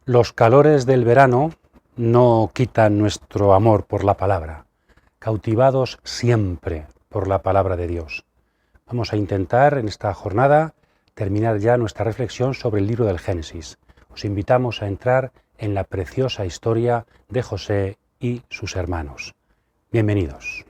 Los calores del verano no quitan nuestro amor por la palabra, cautivados siempre por la palabra de Dios. Vamos a intentar en esta jornada terminar ya nuestra reflexión sobre el libro del Génesis. Os invitamos a entrar en la preciosa historia de José y sus hermanos. Bienvenidos.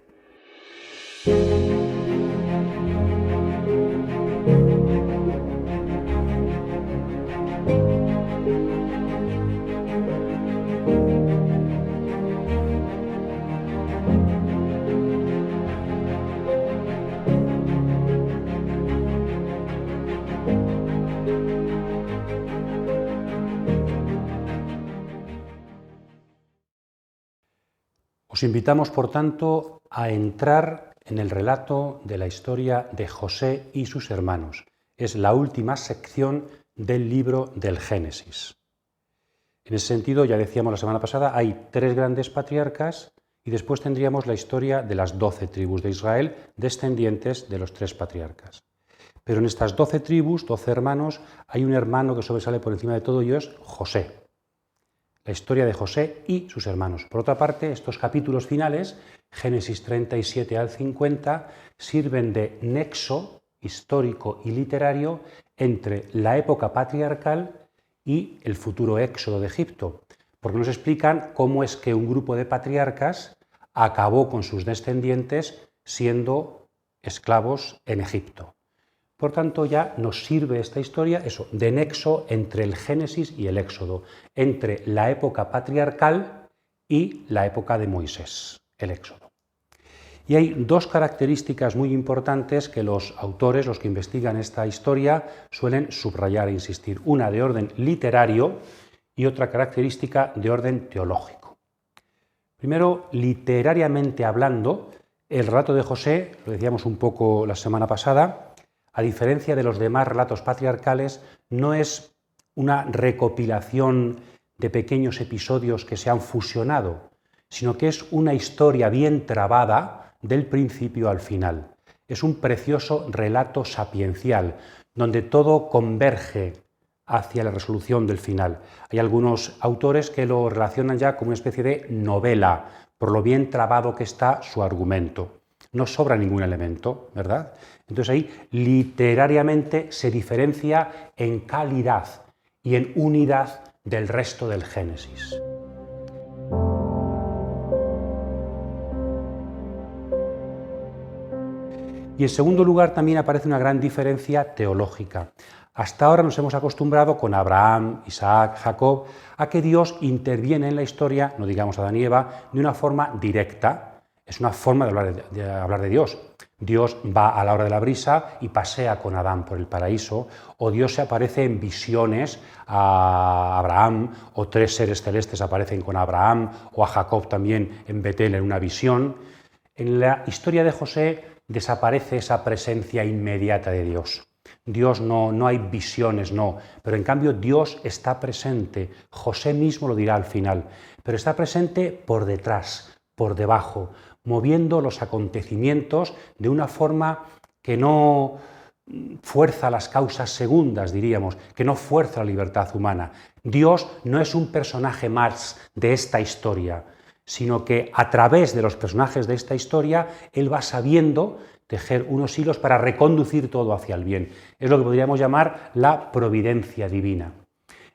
Os invitamos, por tanto, a entrar en el relato de la historia de José y sus hermanos. Es la última sección del libro del Génesis. En ese sentido, ya decíamos la semana pasada, hay 3 grandes patriarcas y después tendríamos la historia de las 12 tribus de Israel, descendientes de los 3 patriarcas. Pero en estas 12 tribus, 12 hermanos, hay un hermano que sobresale por encima de todo y es José. La historia de José y sus hermanos. Por otra parte, estos capítulos finales, Génesis 37 al 50, sirven de nexo histórico y literario entre la época patriarcal y el futuro éxodo de Egipto, porque nos explican cómo es que un grupo de patriarcas acabó con sus descendientes siendo esclavos en Egipto. Por tanto, ya nos sirve esta historia de nexo entre el Génesis y el Éxodo, entre la época patriarcal y la época de Moisés, el Éxodo. Y hay 2 características muy importantes que los autores, los que investigan esta historia, suelen subrayar e insistir. Una de orden literario y otra característica de orden teológico. Primero, literariamente hablando, el relato de José, lo decíamos un poco la semana pasada, a diferencia de los demás relatos patriarcales, no es una recopilación de pequeños episodios que se han fusionado, sino que es una historia bien trabada del principio al final. Es un precioso relato sapiencial, donde todo converge hacia la resolución del final. Hay algunos autores que lo relacionan ya como una especie de novela, por lo bien trabado que está su argumento. No sobra ningún elemento, ¿verdad? Entonces ahí literariamente se diferencia en calidad y en unidad del resto del Génesis. Y en segundo lugar también aparece una gran diferencia teológica. Hasta ahora nos hemos acostumbrado con Abraham, Isaac, Jacob, a que Dios interviene en la historia, no digamos Adán y Eva, de una forma directa. Es una forma de hablar de Dios. Dios va a la hora de la brisa y pasea con Adán por el paraíso, o Dios se aparece en visiones a Abraham, o 3 seres celestes aparecen con Abraham, o a Jacob también en Betel en una visión. En la historia de José desaparece esa presencia inmediata de Dios. Dios no hay visiones, no, pero en cambio Dios está presente. José mismo lo dirá al final, pero está presente por detrás, por debajo, moviendo los acontecimientos de una forma que no fuerza las causas segundas, diríamos, que no fuerza la libertad humana. Dios no es un personaje más de esta historia, sino que a través de los personajes de esta historia, Él va sabiendo tejer unos hilos para reconducir todo hacia el bien. Es lo que podríamos llamar la providencia divina.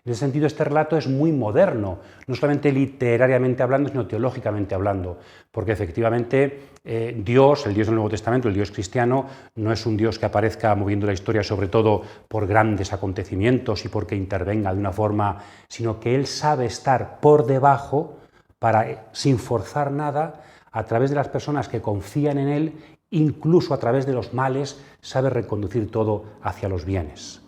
En ese sentido, este relato es muy moderno, no solamente literariamente hablando, sino teológicamente hablando, porque efectivamente Dios, el Dios del Nuevo Testamento, el Dios cristiano, no es un Dios que aparezca moviendo la historia sobre todo por grandes acontecimientos y porque intervenga de una forma, sino que Él sabe estar por debajo para, sin forzar nada, a través de las personas que confían en Él, incluso a través de los males, sabe reconducir todo hacia los bienes.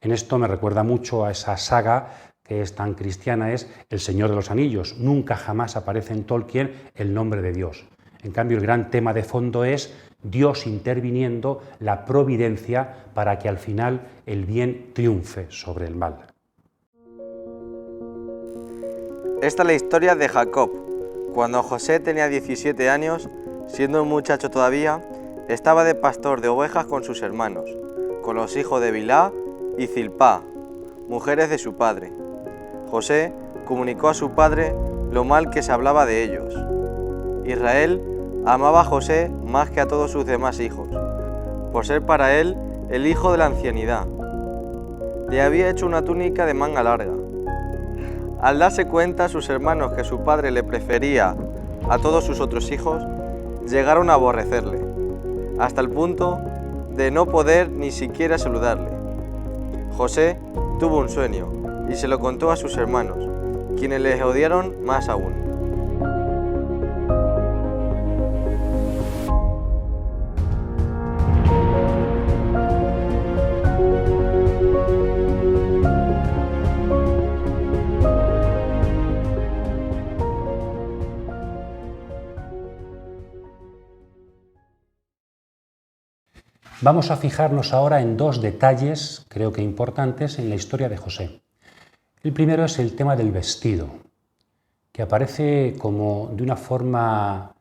En esto me recuerda mucho a esa saga que es tan cristiana, es El Señor de los Anillos. Nunca jamás aparece en Tolkien el nombre de Dios. En cambio, el gran tema de fondo es Dios interviniendo, la providencia, para que al final el bien triunfe sobre el mal. Esta es la historia de Jacob. Cuando José tenía 17 años, siendo un muchacho todavía, estaba de pastor de ovejas con sus hermanos, con los hijos de Bilhá y Zilpá, mujeres de su padre. José comunicó a su padre lo mal que se hablaba de ellos. Israel amaba a José más que a todos sus demás hijos, por ser para él el hijo de la ancianidad. Le había hecho una túnica de manga larga. Al darse cuenta sus hermanos que su padre le prefería a todos sus otros hijos, llegaron a aborrecerle, hasta el punto de no poder ni siquiera saludarle. José tuvo un sueño y se lo contó a sus hermanos, quienes les odiaron más aún. Vamos a fijarnos ahora en dos detalles, creo que importantes, en la historia de José. El primero es el tema del vestido, que aparece como de una forma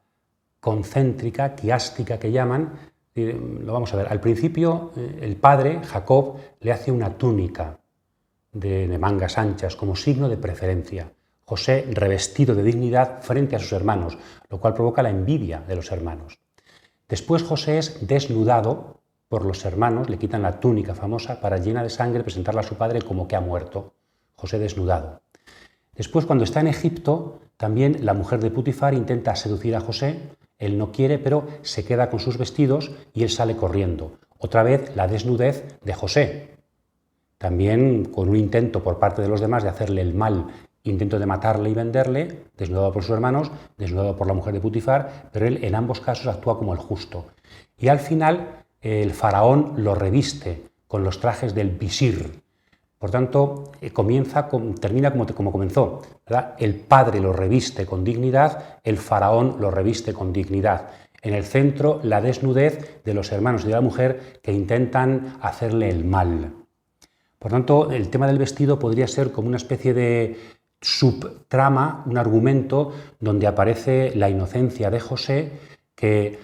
concéntrica, quiástica que llaman. Lo vamos a ver. Al principio, el padre, Jacob, le hace una túnica de mangas anchas como signo de preferencia. José revestido de dignidad frente a sus hermanos, lo cual provoca la envidia de los hermanos. Después José es desnudado por los hermanos, le quitan la túnica famosa para, llena de sangre, presentarla a su padre como que ha muerto. José desnudado. Después, cuando está en Egipto, también la mujer de Putifar intenta seducir a José. Él no quiere, pero se queda con sus vestidos y él sale corriendo. Otra vez la desnudez de José. También con un intento por parte de los demás de hacerle el mal, intento de matarle y venderle, desnudado por sus hermanos, desnudado por la mujer de Putifar, pero él en ambos casos actúa como el justo. Y al final el faraón lo reviste con los trajes del visir. Por tanto, termina como comenzó, ¿verdad? El padre lo reviste con dignidad, el faraón lo reviste con dignidad. En el centro, la desnudez de los hermanos y de la mujer que intentan hacerle el mal. Por tanto, el tema del vestido podría ser como una especie de subtrama, un argumento donde aparece la inocencia de José, que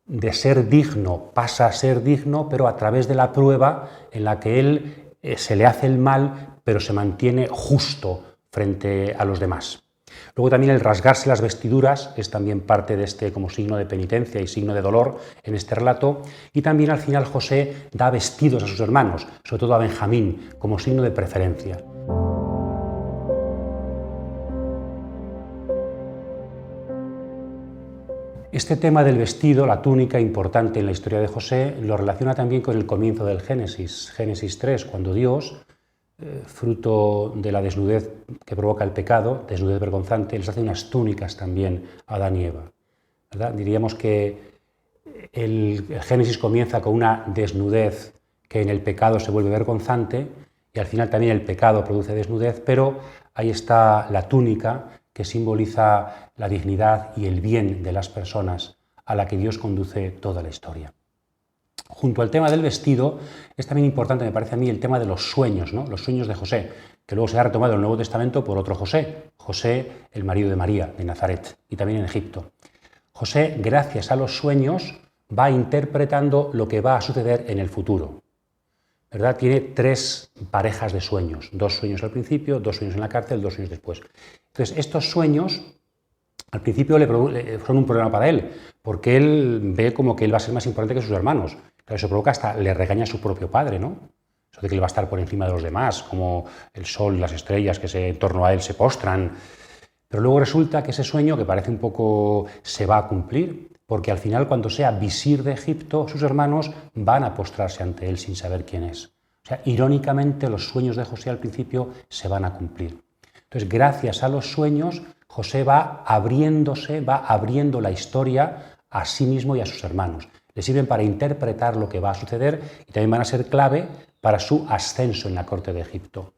de ser digno pasa a ser digno, pero a través de la prueba en la que él se le hace el mal, pero se mantiene justo frente a los demás. Luego también el rasgarse las vestiduras es también parte de este como signo de penitencia y signo de dolor en este relato. Y también al final José da vestidos a sus hermanos, sobre todo a Benjamín, como signo de preferencia. Este tema del vestido, la túnica, importante en la historia de José, lo relaciona también con el comienzo del Génesis, Génesis 3, cuando Dios, fruto de la desnudez que provoca el pecado, desnudez vergonzante, les hace unas túnicas también a Adán y Eva, ¿verdad? Diríamos que el Génesis comienza con una desnudez que en el pecado se vuelve vergonzante y al final también el pecado produce desnudez, pero ahí está la túnica que simboliza la dignidad y el bien de las personas a la que Dios conduce toda la historia. Junto al tema del vestido es también importante, me parece a mí, el tema de los sueños, ¿no? Los sueños de José, que luego se ha retomado en el Nuevo Testamento por otro José, José, el marido de María, de Nazaret, y también en Egipto. José, gracias a los sueños, va interpretando lo que va a suceder en el futuro, ¿verdad? Tiene 3 parejas de sueños, 2 sueños al principio, 2 sueños en la cárcel, 2 sueños después. Entonces, estos sueños al principio son un problema para él, porque él ve como que él va a ser más importante que sus hermanos. Claro, eso provoca hasta le regaña a su propio padre, ¿no? Eso de que él va a estar por encima de los demás, como el sol, las estrellas que en torno a él se postran. Pero luego resulta que ese sueño, que parece un poco, se va a cumplir, porque al final, cuando sea visir de Egipto, sus hermanos van a postrarse ante él sin saber quién es. O sea, irónicamente, los sueños de José al principio se van a cumplir. Entonces, gracias a los sueños, José va abriendo la historia a sí mismo y a sus hermanos. Le sirven para interpretar lo que va a suceder y también van a ser clave para su ascenso en la corte de Egipto.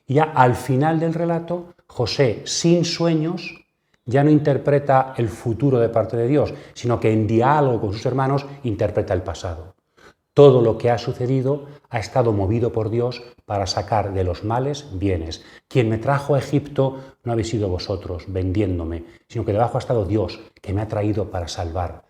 Y ya al final del relato, José, sin sueños, ya no interpreta el futuro de parte de Dios, sino que en diálogo con sus hermanos interpreta el pasado. Todo lo que ha sucedido ha estado movido por Dios para sacar de los males bienes. Quien me trajo a Egipto no habéis sido vosotros, vendiéndome, sino que debajo ha estado Dios, que me ha traído para salvar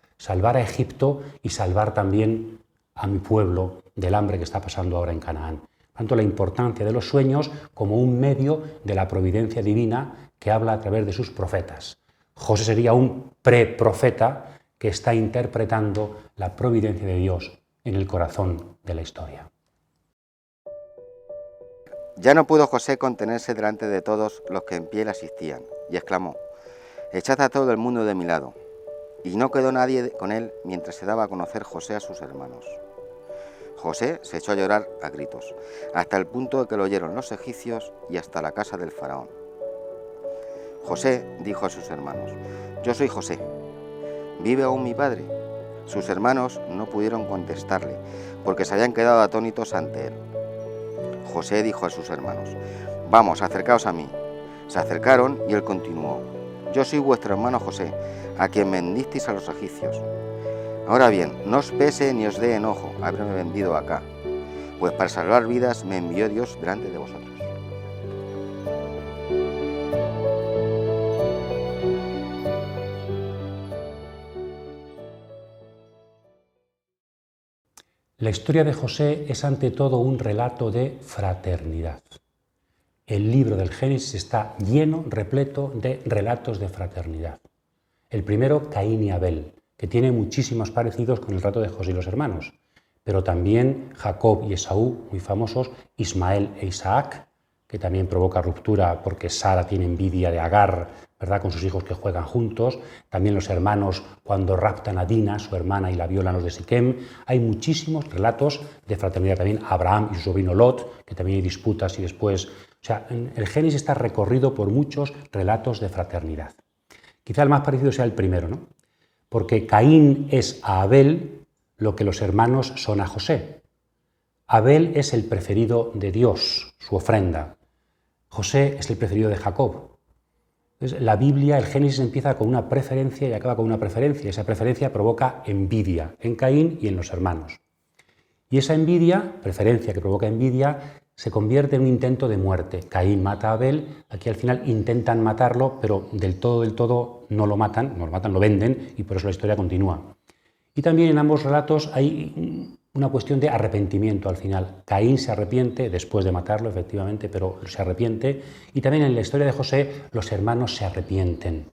a Egipto y salvar también a mi pueblo del hambre que está pasando ahora en Canaán. tanto la importancia de los sueños como un medio de la providencia divina que habla a través de sus profetas. José sería un preprofeta que está interpretando la providencia de Dios en el corazón de la historia. Ya no pudo José contenerse delante de todos los que en pie le asistían, y exclamó: «Echad a todo el mundo de mi lado». Y no quedó nadie con él mientras se daba a conocer José a sus hermanos. José se echó a llorar a gritos, hasta el punto de que lo oyeron los egipcios y hasta la casa del faraón. José dijo a sus hermanos: «Yo soy José. ¿Vive aún mi padre?». Sus hermanos no pudieron contestarle, porque se habían quedado atónitos ante él. José dijo a sus hermanos: «Vamos, acercaos a mí». Se acercaron y él continuó: «Yo soy vuestro hermano José, a quien vendisteis a los egipcios. Ahora bien, no os pese ni os dé enojo haberme vendido acá, pues para salvar vidas me envió Dios delante de vosotros». La historia de José es ante todo un relato de fraternidad. El libro del Génesis está lleno, repleto de relatos de fraternidad. El primero, Caín y Abel, que tiene muchísimos parecidos con el relato de José y los hermanos, pero también Jacob y Esaú, muy famosos, Ismael e Isaac, que también provoca ruptura porque Sara tiene envidia de Agar, ¿verdad?, con sus hijos que juegan juntos. También los hermanos cuando raptan a Dina, su hermana, y la violan los de Siquem. Hay muchísimos relatos de fraternidad. También Abraham y su sobrino Lot, que también hay disputas y después... O sea, el Génesis está recorrido por muchos relatos de fraternidad. Quizá el más parecido sea el primero, ¿no? Porque Caín es a Abel lo que los hermanos son a José. Abel es el preferido de Dios, su ofrenda. José es el preferido de Jacob. Entonces, la Biblia, el Génesis, empieza con una preferencia y acaba con una preferencia. Esa preferencia provoca envidia en Caín y en los hermanos. Y esa envidia, preferencia que provoca envidia, se convierte en un intento de muerte. Caín mata a Abel, aquí al final intentan matarlo, pero del todo no lo matan, lo venden, y por eso la historia continúa. Y también en ambos relatos hay una cuestión de arrepentimiento al final. Caín se arrepiente después de matarlo, efectivamente, pero se arrepiente. Y también en la historia de José, los hermanos se arrepienten.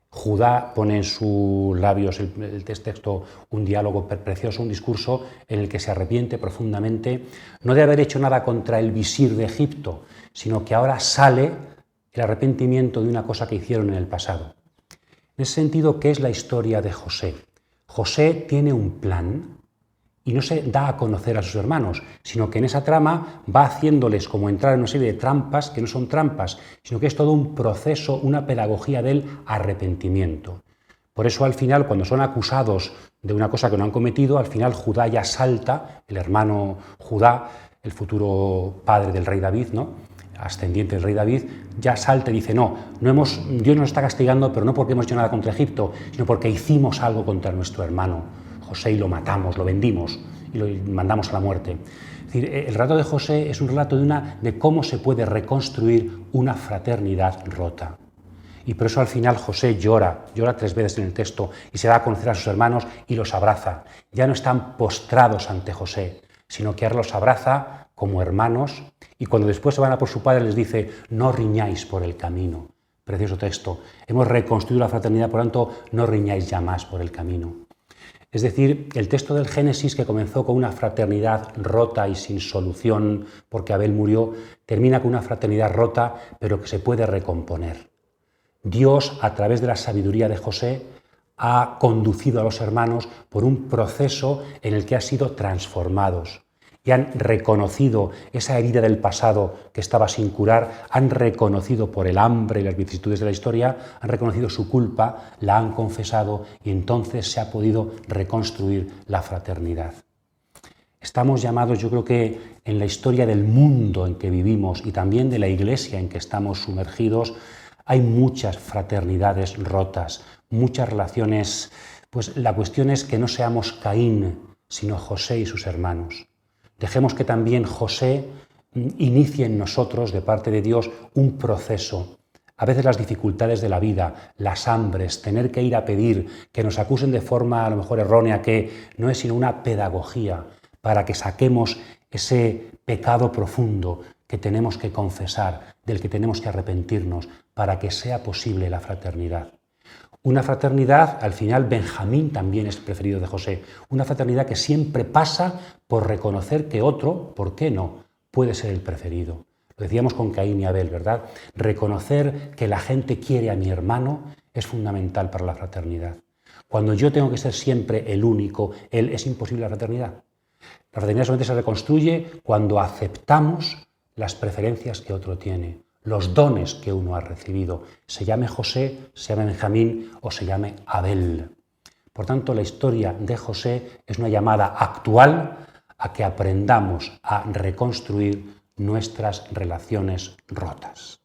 Judá pone en sus labios el texto un diálogo precioso, un discurso en el que se arrepiente profundamente, no de haber hecho nada contra el visir de Egipto, sino que ahora sale el arrepentimiento de una cosa que hicieron en el pasado. En ese sentido, ¿qué es la historia de José? José tiene un plan y no se da a conocer a sus hermanos, sino que en esa trama va haciéndoles como entrar en una serie de trampas que no son trampas, sino que es todo un proceso, una pedagogía del arrepentimiento. Por eso al final, cuando son acusados de una cosa que no han cometido, al final Judá ya salta, el hermano Judá, el futuro padre del rey David, ¿no?, ascendiente del rey David, ya salta y dice: Dios nos está castigando, pero no porque hemos hecho nada contra Egipto, sino porque hicimos algo contra nuestro hermano José y lo matamos, lo vendimos y lo mandamos a la muerte. Es decir, el relato de José es un relato de cómo se puede reconstruir una fraternidad rota. Y por eso al final José llora 3 veces en el texto y se da a conocer a sus hermanos y los abraza. Ya no están postrados ante José, sino que ahora los abraza como hermanos, y cuando después se van a por su padre les dice: no riñáis por el camino. Precioso texto. Hemos reconstruido la fraternidad, por lo tanto, no riñáis ya más por el camino. Es decir, el texto del Génesis, que comenzó con una fraternidad rota y sin solución porque Abel murió, termina con una fraternidad rota, pero que se puede recomponer. Dios, a través de la sabiduría de José, ha conducido a los hermanos por un proceso en el que han sido transformados y han reconocido esa herida del pasado que estaba sin curar, han reconocido por el hambre y las vicisitudes de la historia, han reconocido su culpa, la han confesado y entonces se ha podido reconstruir la fraternidad. Estamos llamados, yo creo que en la historia del mundo en que vivimos y también de la Iglesia en que estamos sumergidos, hay muchas fraternidades rotas, muchas relaciones. Pues la cuestión es que no seamos Caín, sino José y sus hermanos. Dejemos que también José inicie en nosotros, de parte de Dios, un proceso. A veces las dificultades de la vida, las hambres, tener que ir a pedir, que nos acusen de forma a lo mejor errónea, que no es sino una pedagogía para que saquemos ese pecado profundo que tenemos que confesar, del que tenemos que arrepentirnos para que sea posible la fraternidad. Una fraternidad, al final Benjamín también es preferido de José, una fraternidad que siempre pasa por reconocer que otro, ¿por qué no?, puede ser el preferido. Lo decíamos con Caín y Abel, ¿verdad? Reconocer que la gente quiere a mi hermano es fundamental para la fraternidad. Cuando yo tengo que ser siempre el único, es imposible la fraternidad. La fraternidad solamente se reconstruye cuando aceptamos las preferencias que otro tiene, los dones que uno ha recibido, se llame José, se llame Benjamín o se llame Abel. Por tanto, la historia de José es una llamada actual a que aprendamos a reconstruir nuestras relaciones rotas.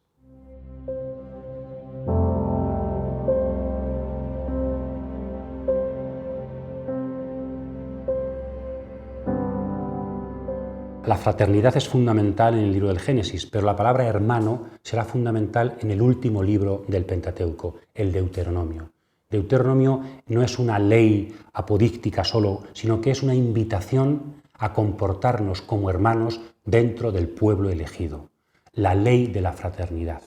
La fraternidad es fundamental en el libro del Génesis, pero la palabra hermano será fundamental en el último libro del Pentateuco, el Deuteronomio. Deuteronomio no es una ley apodíctica solo, sino que es una invitación a comportarnos como hermanos dentro del pueblo elegido, la ley de la fraternidad.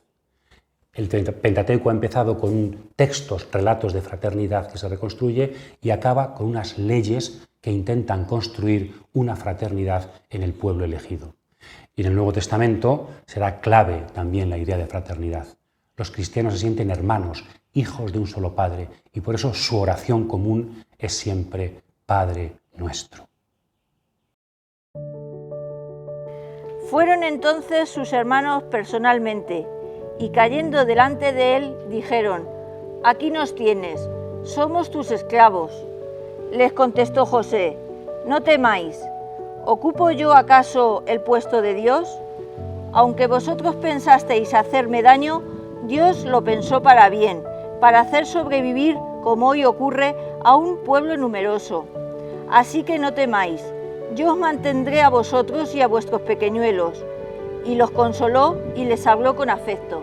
El Pentateuco ha empezado con textos, relatos de fraternidad que se reconstruye y acaba con unas leyes que intentan construir una fraternidad en el pueblo elegido. Y en el Nuevo Testamento será clave también la idea de fraternidad. Los cristianos se sienten hermanos, hijos de un solo Padre, y por eso su oración común es siempre Padre nuestro. Fueron entonces sus hermanos personalmente, y cayendo delante de él, dijeron: «Aquí nos tienes, somos tus esclavos». Les contestó José: «No temáis, ¿ocupo yo acaso el puesto de Dios? Aunque vosotros pensasteis hacerme daño, Dios lo pensó para bien, para hacer sobrevivir, como hoy ocurre, a un pueblo numeroso. Así que no temáis, yo os mantendré a vosotros y a vuestros pequeñuelos». Y los consoló y les habló con afecto.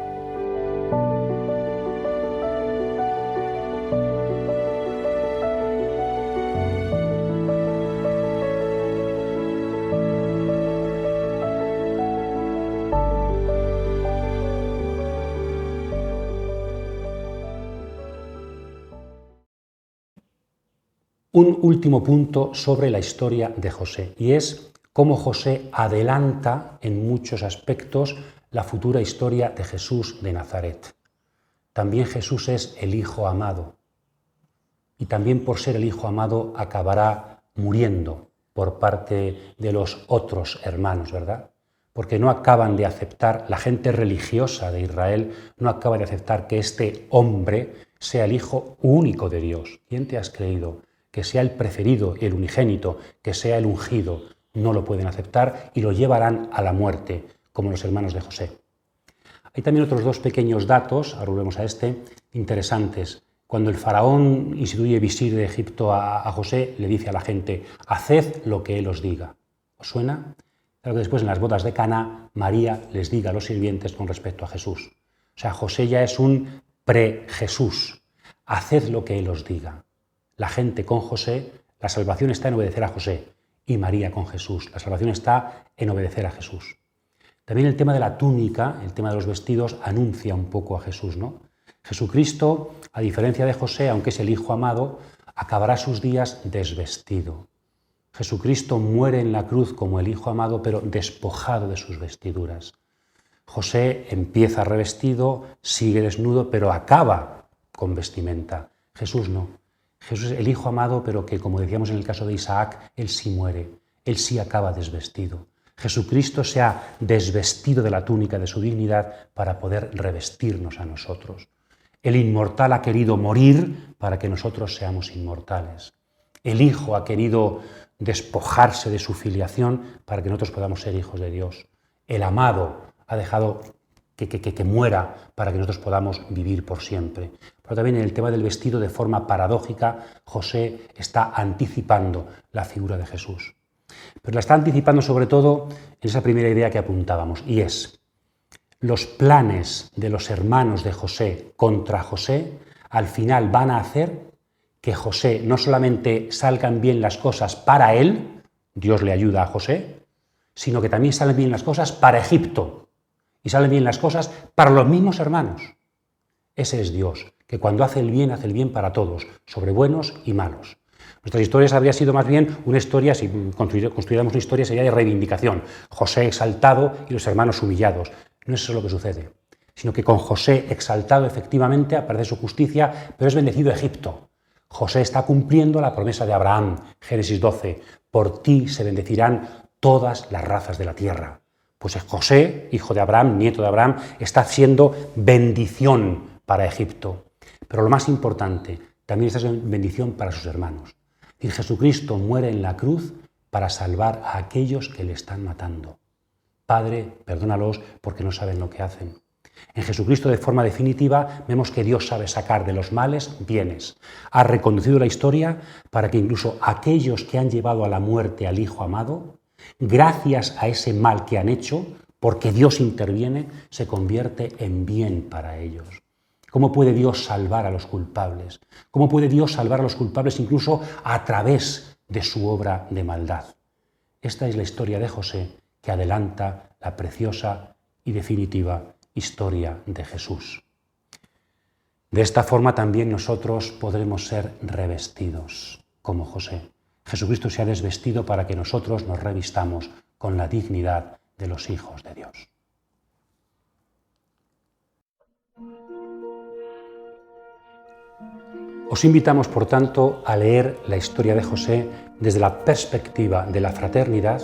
Un último punto sobre la historia de José, y es cómo José adelanta en muchos aspectos la futura historia de Jesús de Nazaret. También Jesús es el Hijo amado, y también por ser el Hijo amado acabará muriendo por parte de los otros hermanos, ¿verdad? Porque no acaban de aceptar, la gente religiosa de Israel no acaba de aceptar que este hombre sea el Hijo único de Dios. ¿Quién te has creído? Que sea el preferido, el unigénito, que sea el ungido. No lo pueden aceptar y lo llevarán a la muerte, como los hermanos de José. Hay también otros dos pequeños datos, ahora volvemos a este, interesantes. Cuando el faraón instituye visir de Egipto a José, le dice a la gente: haced lo que él os diga. ¿Os suena? Claro que después en las bodas de Caná, María les diga a los sirvientes con respecto a Jesús. O sea, José ya es un pre-Jesús. Haced lo que él os diga. La gente con José, la salvación está en obedecer a José, y María con Jesús. La salvación está en obedecer a Jesús. También el tema de la túnica, el tema de los vestidos, anuncia un poco a Jesús, ¿no? Jesucristo, a diferencia de José, aunque es el Hijo amado, acabará sus días desvestido. Jesucristo muere en la cruz como el Hijo amado, pero despojado de sus vestiduras. José empieza revestido, sigue desnudo, pero acaba con vestimenta. Jesús no. Jesús es el Hijo amado, pero que, como decíamos en el caso de Isaac, él sí muere, él sí acaba desvestido. Jesucristo se ha desvestido de la túnica de su dignidad para poder revestirnos a nosotros. El inmortal ha querido morir para que nosotros seamos inmortales. El Hijo ha querido despojarse de su filiación para que nosotros podamos ser hijos de Dios. El amado ha dejado que muera para que nosotros podamos vivir por siempre. Pero también en el tema del vestido, de forma paradójica, José está anticipando la figura de Jesús. Pero la está anticipando sobre todo en esa primera idea que apuntábamos, y es: los planes de los hermanos de José contra José al final van a hacer que José no solamente salgan bien las cosas para él, Dios le ayuda a José, sino que también salen bien las cosas para Egipto y salen bien las cosas para los mismos hermanos. Ese es Dios, que cuando hace el bien para todos, sobre buenos y malos. Nuestras historias habría sido más bien una historia, si construyéramos una historia, sería de reivindicación. José exaltado y los hermanos humillados. No es eso lo que sucede, sino que con José exaltado efectivamente aparece su justicia, pero es bendecido Egipto. José está cumpliendo la promesa de Abraham, Génesis 12, por ti se bendecirán todas las razas de la tierra. Pues José, hijo de Abraham, nieto de Abraham, está haciendo bendición para Egipto. Pero lo más importante, también está haciendo bendición para sus hermanos. Y Jesucristo muere en la cruz para salvar a aquellos que le están matando. Padre, perdónalos porque no saben lo que hacen. En Jesucristo, de forma definitiva, vemos que Dios sabe sacar de los males bienes. Ha reconducido la historia para que incluso aquellos que han llevado a la muerte al Hijo amado, gracias a ese mal que han hecho, porque Dios interviene, se convierte en bien para ellos. ¿Cómo puede Dios salvar a los culpables? ¿Cómo puede Dios salvar a los culpables incluso a través de su obra de maldad? Esta es la historia de José que adelanta la preciosa y definitiva historia de Jesús. De esta forma también nosotros podremos ser revestidos como José. Jesucristo se ha desvestido para que nosotros nos revistamos con la dignidad de los hijos de Dios. Os invitamos, por tanto, a leer la historia de José desde la perspectiva de la fraternidad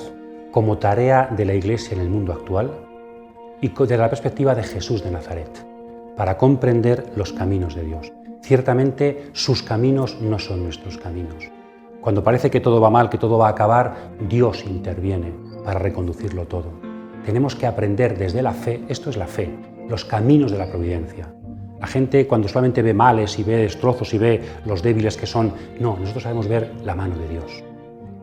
como tarea de la Iglesia en el mundo actual y desde la perspectiva de Jesús de Nazaret, para comprender los caminos de Dios. Ciertamente, sus caminos no son nuestros caminos. Cuando parece que todo va mal, que todo va a acabar, Dios interviene para reconducirlo todo. Tenemos que aprender desde la fe, esto es la fe, los caminos de la providencia. La gente cuando solamente ve males y ve destrozos y ve los débiles que son, no, nosotros sabemos ver la mano de Dios.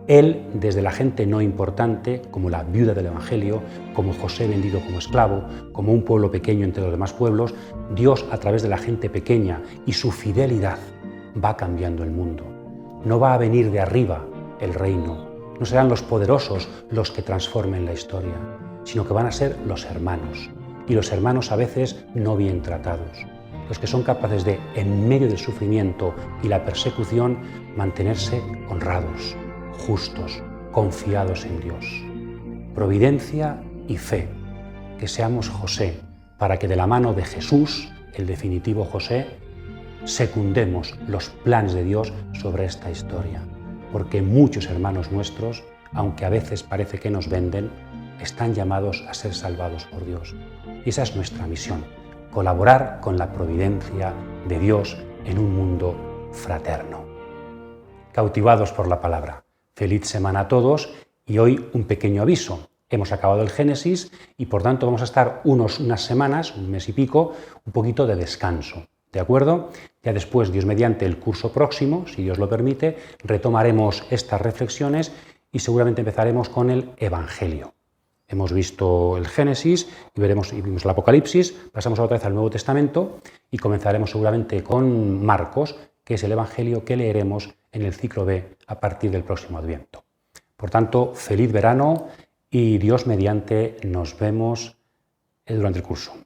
Él, desde la gente no importante, como la viuda del Evangelio, como José vendido como esclavo, como un pueblo pequeño entre los demás pueblos, Dios a través de la gente pequeña y su fidelidad va cambiando el mundo. No va a venir de arriba el reino, no serán los poderosos los que transformen la historia, sino que van a ser los hermanos, y los hermanos a veces no bien tratados. Los que son capaces de, en medio del sufrimiento y la persecución, mantenerse honrados, justos, confiados en Dios. Providencia y fe, que seamos José, para que de la mano de Jesús, el definitivo José, secundemos los planes de Dios sobre esta historia. Porque muchos hermanos nuestros, aunque a veces parece que nos venden, están llamados a ser salvados por Dios. Y esa es nuestra misión. Colaborar con la providencia de Dios en un mundo fraterno. Cautivados por la palabra. Feliz semana a todos y hoy un pequeño aviso. Hemos acabado el Génesis y por tanto vamos a estar unas semanas, un mes y pico, un poquito de descanso. ¿De acuerdo? Ya después, Dios mediante el curso próximo, si Dios lo permite, retomaremos estas reflexiones y seguramente empezaremos con el Evangelio. Hemos visto el Génesis y vimos el Apocalipsis, pasamos otra vez al Nuevo Testamento y comenzaremos seguramente con Marcos, que es el Evangelio que leeremos en el ciclo B a partir del próximo Adviento. Por tanto, feliz verano y Dios mediante nos vemos durante el curso.